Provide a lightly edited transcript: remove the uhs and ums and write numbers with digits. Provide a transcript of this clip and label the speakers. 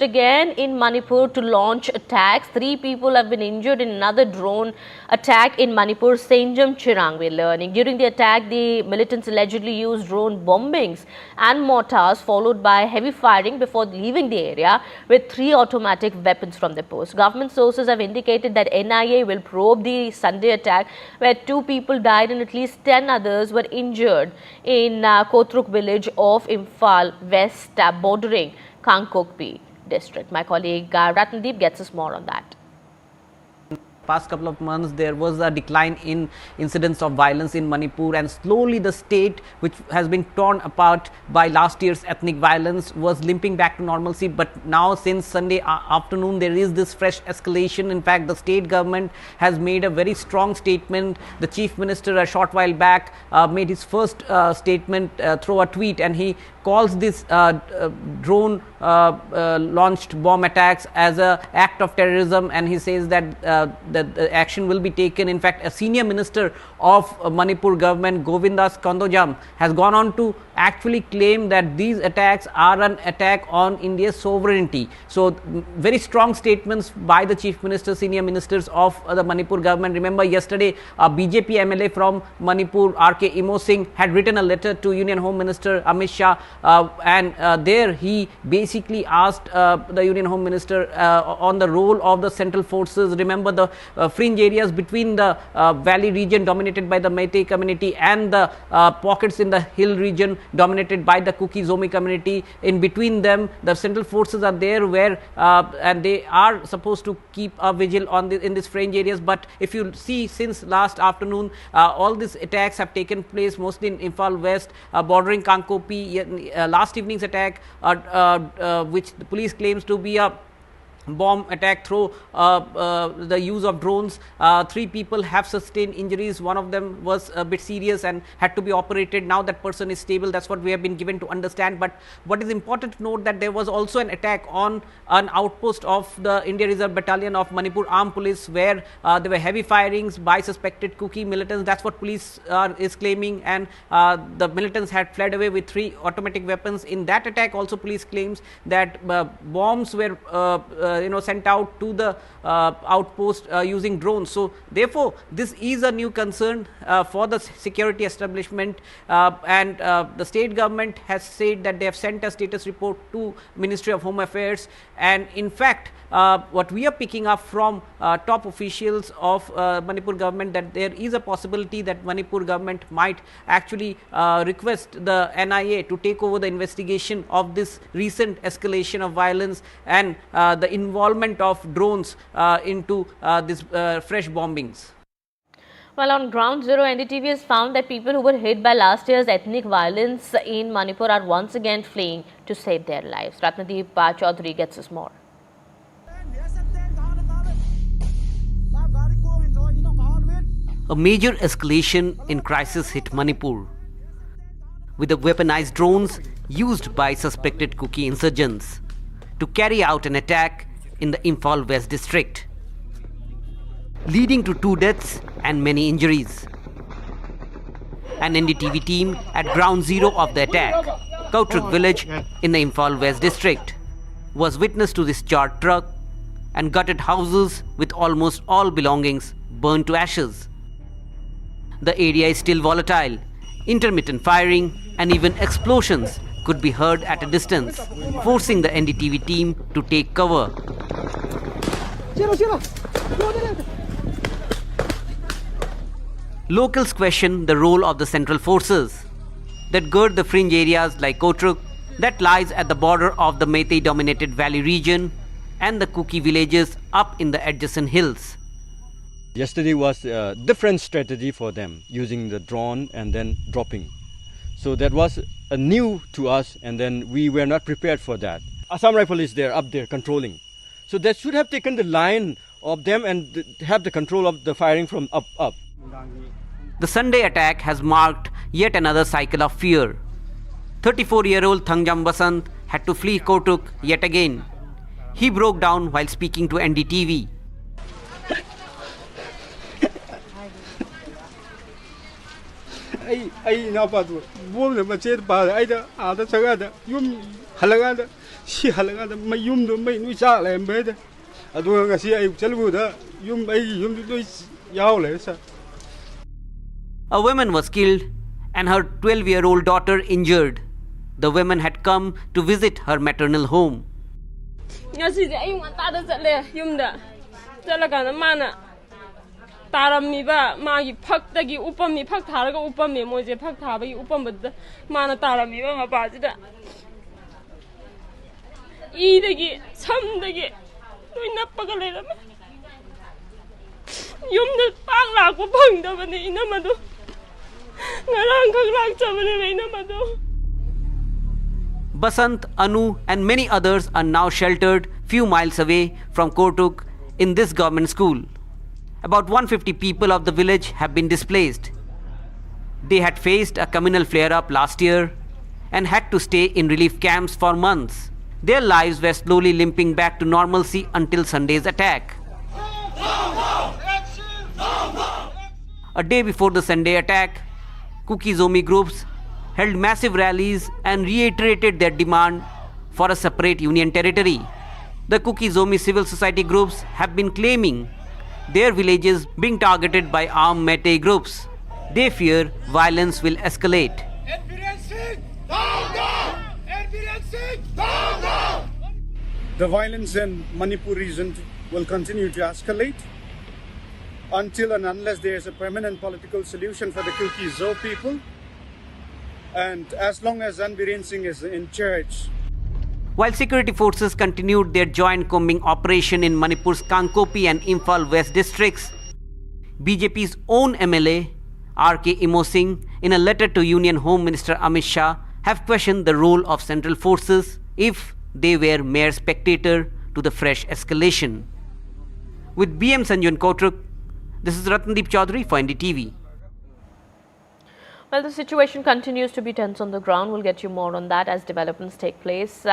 Speaker 1: again in Manipur to launch attacks. 3 people have been injured in another drone attack in Manipur, Senjam Chirang, we're learning. During the attack, the militants allegedly used drone bombings and mortars followed by heavy firing before leaving the area with 3 automatic weapons from the post. Government sources have indicated that NIA will probe the Sunday attack where 2 people died and at least 10 others were injured in Koutruk village of Imphal West, bordering Kuki district. My colleague Ratnadeep gets us more on that.
Speaker 2: Past couple of months there was a decline in incidents of violence in Manipur, and slowly the state, which has been torn apart by last year's ethnic violence, was limping back to normalcy. But now since Sunday afternoon there is this fresh escalation. In fact, the state government has made a very strong statement. The chief minister a short while back made his first statement through a tweet, and he calls this drone launched bomb attacks as an act of terrorism, and he says that the action will be taken. In fact, a senior minister of Manipur government, Govindas Kandojam, has gone on to actually claim that these attacks are an attack on India's sovereignty. So very strong statements by the chief minister, senior ministers of the Manipur government. Remember, yesterday a BJP MLA from Manipur, RK Imo Singh, had written a letter to Union Home Minister Amit Shah, and there he basically asked the Union Home Minister on the role of the central forces. Remember, the fringe areas between the valley region dominated by the Meitei community and the pockets in the hill region dominated by the Kuki Zomi community. In between them, the central forces are there, where and they are supposed to keep a vigil on in these fringe areas. But if you see, since last afternoon, all these attacks have taken place mostly in Imphal West, bordering Kuki. Last evening's attack, which the police claims to be a bomb attack through the use of drones. 3 people have sustained injuries. One of them was a bit serious and had to be operated. Now that person is stable. That's what we have been given to understand. But what is important to note, that there was also an attack on an outpost of the India Reserve Battalion of Manipur Armed Police, where there were heavy firings by suspected Kuki militants. That's what police is claiming, and the militants had fled away with 3 automatic weapons. In that attack also, police claims that bombs were sent out to the outpost using drones. So therefore, this is a new concern for the security establishment, and the state government has said that they have sent a status report to Ministry of Home Affairs. And in fact, what we are picking up from top officials of Manipur government, that there is a possibility that Manipur government might actually request the NIA to take over the investigation of this recent escalation of violence and the involvement of drones into these fresh bombings.
Speaker 1: Well, on ground zero, NDTV has found that people who were hit by last year's ethnic violence in Manipur are once again fleeing to save their lives. Ratnadeep Chaudhary gets us more.
Speaker 2: A major escalation in crisis hit Manipur, with the weaponized drones used by suspected Kuki insurgents to carry out an attack in the Imphal West district, leading to 2 deaths and many injuries. An NDTV team at ground zero of the attack, Koutruk village in the Imphal West district, was witness to this charred truck and gutted houses with almost all belongings burned to ashes. The area is still volatile. Intermittent firing and even explosions could be heard at a distance, forcing the NDTV team to take cover. Locals question the role of the central forces that gird the fringe areas like Koutruk, that lies at the border of the Meitei-dominated valley region, and the Kuki villages up in the adjacent hills.
Speaker 3: Yesterday was a different strategy for them, using the drone and then dropping. So that was new to us, and then we were not prepared for that. Assam Rifle is there, up there, controlling. So they should have taken the line of them and have the control of the firing from up.
Speaker 2: The Sunday attack has marked yet another cycle of fear. 34-year-old Thangjam Basant had to flee Koutruk yet again. He broke down while speaking to NDTV.
Speaker 4: I now but boom the machete by either other sagada, you halagada, 시할래가 마윰도 마이누 잘렘베데 아두가 시 아이 절부다 윰 아이 윰도 야올레사.
Speaker 2: A woman was killed and her 12-year-old daughter injured. The women had come to visit her maternal home.
Speaker 5: Ngasi ay nganta chatle yumda chalakana mana tarammi ba magi phaktagi upammi phak tharaga upammi moje phak thabagi upambada mana tarammi ba mapajida idagi samdagi noi nappaga lerame yumda pak lakpa phangdabane inamadu ngarang khak lakchabane inamadu.
Speaker 2: Basant, Anu and many others are now sheltered few miles away from Koutruk in this government school. About 150 people of the village have been displaced. They had faced a communal flare-up last year and had to stay in relief camps for months. Their lives were slowly limping back to normalcy until Sunday's attack. A day before the Sunday attack, Kuki Zomi groups held massive rallies and reiterated their demand for a separate union territory. The Kuki Zomi civil society groups have been claiming their villages being targeted by armed Meitei groups. They fear violence will escalate.
Speaker 4: The violence in Manipur region will continue to escalate until and unless there is a permanent political solution for the Kuki Zo people, and as long as Biren Singh is in charge.
Speaker 2: While security forces continued their joint combing operation in Manipur's Kangkopi and Imphal West districts, BJP's own MLA, R.K. Imosing, in a letter to Union Home Minister Amit Shah, have questioned the role of central forces if they were mere spectator to the fresh escalation. With BM Sanju and Koutruk, this is Ratndeep Chaudhary for NDTV.
Speaker 1: Well, the situation continues to be tense on the ground. We'll get you more on that as developments take place.